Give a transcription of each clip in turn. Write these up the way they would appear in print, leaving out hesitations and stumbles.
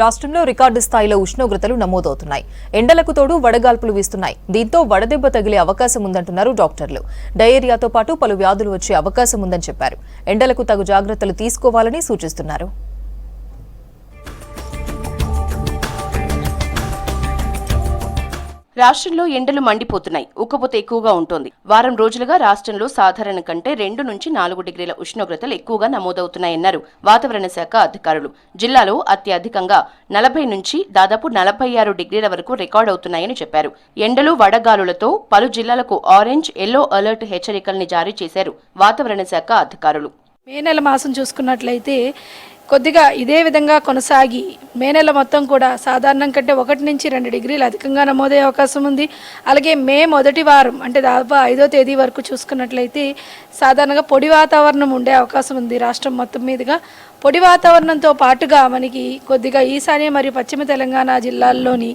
రాష్ట్రంలో రికార్డు స్థాయిలో ఉష్ణోగ్రతలు నమోదవుతున్నాయి. ఎండలకు తోడు వడగాల్పులు వీస్తున్నాయి. దీంతో వడదెబ్బ తగిలే అవకాశం ఉందంటున్నారు డాక్టర్లు. డయేరియాతో పాటు పలు వ్యాధులు వచ్చే అవకాశం ఉందని చెప్పారు. ఎండలకు తగు జాగ్రత్తలు తీసుకోవాలని సూచిస్తున్నారు. రాష్ట్రంలో ఎండలు మండిపోతున్నాయి. ఉక్కపోత ఎక్కువగా ఉంటుంది. వారం రోజులుగా రాష్ట్రంలో సాధారణ కంటే 2 నుంచి 4 డిగ్రీల ఉష్ణోగ్రతలు ఎక్కువగా నమోదవుతున్నాయన్నారు వాతావరణ శాఖ అధికారులు. జిల్లాలో అత్యధికంగా 40 నుంచి దాదాపు 46 డిగ్రీల వరకు రికార్డు అవుతున్నాయని చెప్పారు. ఎండలు వడగాలులతో పలు జిల్లాలకు ఆరెంజ్, ఎల్లో అలర్ట్ హెచ్చరికల్ని జారీ చేశారు వాతావరణ శాఖ అధికారులు. మే నెల మాసం చూసుకున్నట్లయితే కొద్దిగా ఇదే విధంగా కొనసాగి మే నెల మొత్తం కూడా సాధారణం కంటే 1 నుంచి 2 డిగ్రీలు అధికంగా నమోదయ్యే అవకాశం ఉంది. అలాగే మే మొదటి వారం అంటే దాదాపు 5వ తేదీ వరకు చూసుకున్నట్లయితే సాధారణంగా పొడి వాతావరణం ఉండే అవకాశం ఉంది. రాష్ట్రం మొత్తం మీదుగా పొడి వాతావరణంతో పాటుగా మనకి కొద్దిగా ఈశాన్య మరియు పశ్చిమ తెలంగాణ జిల్లాల్లోని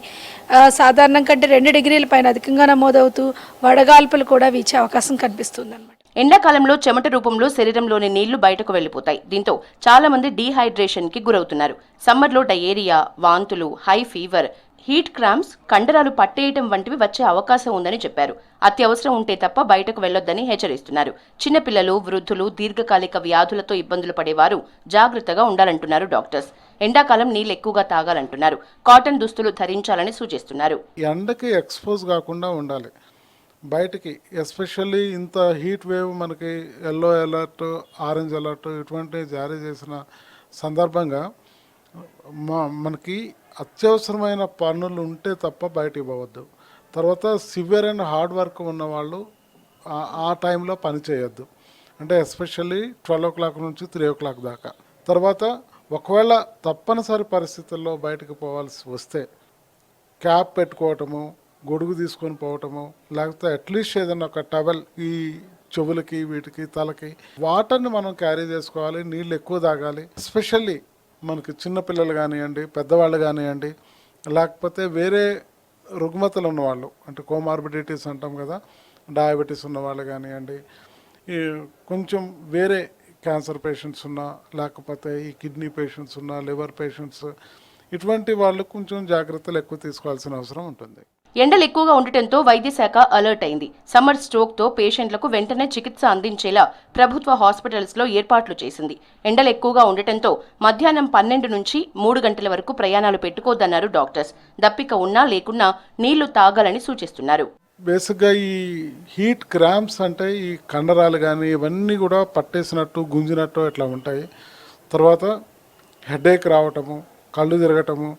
సాధారణం కంటే 2 డిగ్రీల పైన అధికంగా నమోదవుతూ వడగాల్పులు కూడా వీచే అవకాశం కనిపిస్తుంది అన్నమాట. ఎండాకాలంలో చెమట రూపంలో శరీరంలోని నీళ్లు బయటకు వెళ్లిపోతాయి. దీంతో చాలా మంది డీహైడ్రేషన్ కి గురవుతున్నారు. సమ్మర్లో డయేరియా, వాంతులు, హై ఫీవర్, హీట్ క్రాంప్స్, కండరాలు పట్టేయటం వంటివి వచ్చే అవకాశం ఉందని చెప్పారు. అత్యవసరం ఉంటే తప్ప బయటకు వెళ్లొద్దని హెచ్చరిస్తున్నారు. చిన్నపిల్లలు, వృద్ధులు, దీర్ఘకాలిక వ్యాధులతో ఇబ్బందులు పడేవారు జాగ్రత్తగా ఉండాలంటున్నారు డాక్టర్స్. ఎండాకాలం నీళ్ళు ఎక్కువగా తాగాలంటున్నారు. కాటన్ దుస్తులు ధరించాలని సూచిస్తున్నారు. ఎండకి ఎక్స్పోజ్ కాకుండా ఉండాలి. బయటికి ఎస్పెషల్లీ ఇంత హీట్ వేవ్ మనకి ఎల్లో అలర్ట్, ఆరెంజ్ అలర్ట్ ఇటువంటి జారీ చేసిన సందర్భంగా మనకి అత్యవసరమైన పనులు ఉంటే తప్ప బయటికి పోవద్దు. తర్వాత సివియర్ అండ్ హార్డ్ వర్క్ ఉన్న వాళ్ళు ఆ టైంలో పని చేయొద్దు. అంటే ఎస్పెషల్లీ 12 o'clock నుంచి 3 o'clock దాకా. తర్వాత ఒకవేళ తప్పనిసరి పరిస్థితుల్లో బయటకు పోవాల్సి వస్తే క్యాప్ పెట్టుకోవటము, గొడుగు తీసుకొని పోవటము, లేకపోతే అట్లీస్ట్ ఏదైనా ఒక టవల్ ఈ చెవులకి, వీటికి, తలకి వాటర్ని మనం క్యారీ చేసుకోవాలి. నీళ్ళు ఎక్కువ తాగాలి. ఎస్పెషల్లీ మనకి చిన్నపిల్లలు కానివ్వండి, పెద్దవాళ్ళు కానివ్వండి, లేకపోతే వేరే రుగ్మతలు ఉన్నవాళ్ళు అంటే కోమార్బిడిటీస్ అంటాం కదా, డయాబెటీస్ ఉన్నవాళ్ళు కానివ్వండి, ఈ కొంచెం వేరే క్యాన్సర్ పేషెంట్స్ ఉన్నా, లేకపోతే ఈ కిడ్నీ పేషెంట్స్ ఉన్నా, లివర్ పేషెంట్స్, ఇటువంటి వాళ్ళు కొంచెం జాగ్రత్తలు ఎక్కువ తీసుకోవాల్సిన అవసరం ఉంటుంది. ఎండలు ఎక్కువగా ఉండటంతో వైద్య శాఖ అలర్ట్ అయింది. సమ్మర్ స్ట్రోక్ తో పేషెంట్లకు వెంటనే చికిత్స అందించేలా ప్రభుత్వ హాస్పిటల్స్ లో ఏర్పాట్లు చేసింది. ఎండలు ఎక్కువగా ఉండటంతో మధ్యాహ్నం 12 నుంచి 3 గంటల వరకు ప్రయాణాలు పెట్టుకోవద్దన్నారు డాక్టర్స్. దప్పిక ఉన్నా లేకున్నా నీళ్లు తాగాలని సూచిస్తున్నారు. బేసిక్గా ఈ హీట్ క్రాంప్స్ అంటే ఈ కండరాలు కానీ ఇవన్నీ కూడా పట్టేసినట్టు, గుంజినట్టు ఇట్లా ఉంటాయి. తర్వాత హెడేక్ రావటము, కళ్ళు తిరగటము,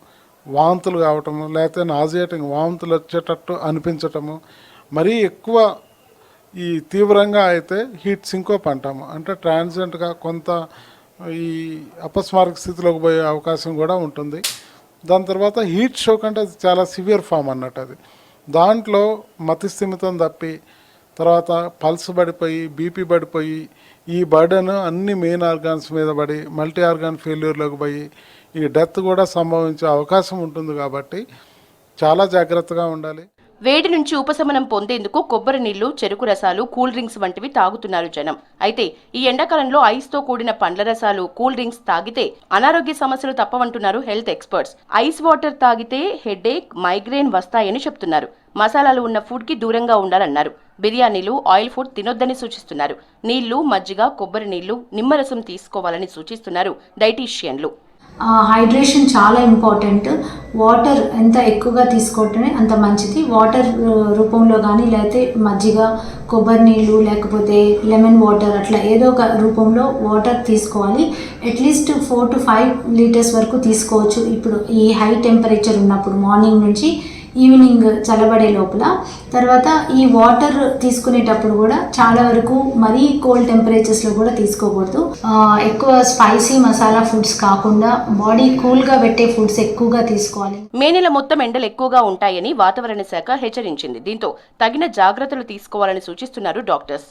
వాంతులు కావటము, లేకపోతే నాజియేటింగ్ వాంతులు వచ్చేటట్టు అనిపించటము, మరీ ఎక్కువ ఈ తీవ్రంగా అయితే హీట్ సింకోప్ అంటాము. అంటే ట్రాన్సియెంట్గా కొంత ఈ అపస్మారక స్థితిలోకి పోయే అవకాశం కూడా ఉంటుంది. దాని తర్వాత హీట్ షోక్ అంటే అది చాలా సివియర్ ఫామ్ అన్నట్టు. అది దాంట్లో మతిస్థిమితం తప్పి, తర్వాత పల్స్ పడిపోయి, బీపీ పడిపోయి, ఈ బర్డెన్ అన్ని మెయిన్ ఆర్గాన్స్ మీద పడి మల్టీ ఆర్గాన్ ఫెయిల్యూర్లోకి పోయి ఈ డెత్ కూడా సంభవించే అవకాశం ఉంటుంది. కాబట్టి చాలా జాగ్రత్తగా ఉండాలి. వేడి నుంచి ఉపశమనం పొందేందుకు కొబ్బరి నీళ్లు, చెరుకు రసాలు, కూల్ డ్రింక్స్ వంటివి తాగుతున్నారు జనం. అయితే ఈ ఎండాకాలంలో ఐస్ తో కూడిన పండ్ల రసాలు, కూల్ డ్రింక్స్ తాగితే అనారోగ్య సమస్యలు తప్పవంటున్నారు హెల్త్ ఎక్స్పర్ట్స్. ఐస్ వాటర్ తాగితే హెడేక్, మైగ్రేన్ వస్తాయని చెప్తున్నారు. మసాలాలు ఉన్న ఫుడ్ కి దూరంగా ఉండాలన్నారు. బిర్యానీలు, ఆయిల్ ఫుడ్ తినొద్దని సూచిస్తున్నారు. నీళ్లు, మజ్జిగ, కొబ్బరి నీళ్లు, నిమ్మరసం తీసుకోవాలని సూచిస్తున్నారు డైటీషియన్లు. హైడ్రేషన్ చాలా ఇంపార్టెంట్. వాటర్ ఎంత ఎక్కువగా తీసుకోవటమే అంత మంచిది. వాటర్ రూపంలో కానీ లేకపోతే మజ్జిగ, కొబ్బరి నీళ్ళు, లేకపోతే లెమన్ వాటర్, అట్లా ఏదో ఒక రూపంలో వాటర్ తీసుకోవాలి. అట్లీస్ట్ 4 to 5 లీటర్స్ వరకు తీసుకోవచ్చు. ఇప్పుడు ఈ హై టెంపరేచర్ ఉన్నప్పుడు మార్నింగ్ నుంచి ఈవినింగ్ చల్లబడే లోపల. తర్వాత ఈ వాటర్ తీసుకునేటప్పుడు కూడా చాలా వరకు మరీ కోల్డ్ టెంపరేచర్స్లో కూడా తీసుకోకూడదు. ఎక్కువ స్పైసీ మసాలా ఫుడ్స్ కాకుండా బాడీ కూల్గా పెట్టే ఫుడ్స్ ఎక్కువగా తీసుకోవాలి. మే నెల మొత్తం ఎండలు ఎక్కువగా ఉంటాయని వాతావరణ శాఖ హెచ్చరించింది. దీంతో తగిన జాగ్రత్తలు తీసుకోవాలని సూచిస్తున్నారు డాక్టర్స్.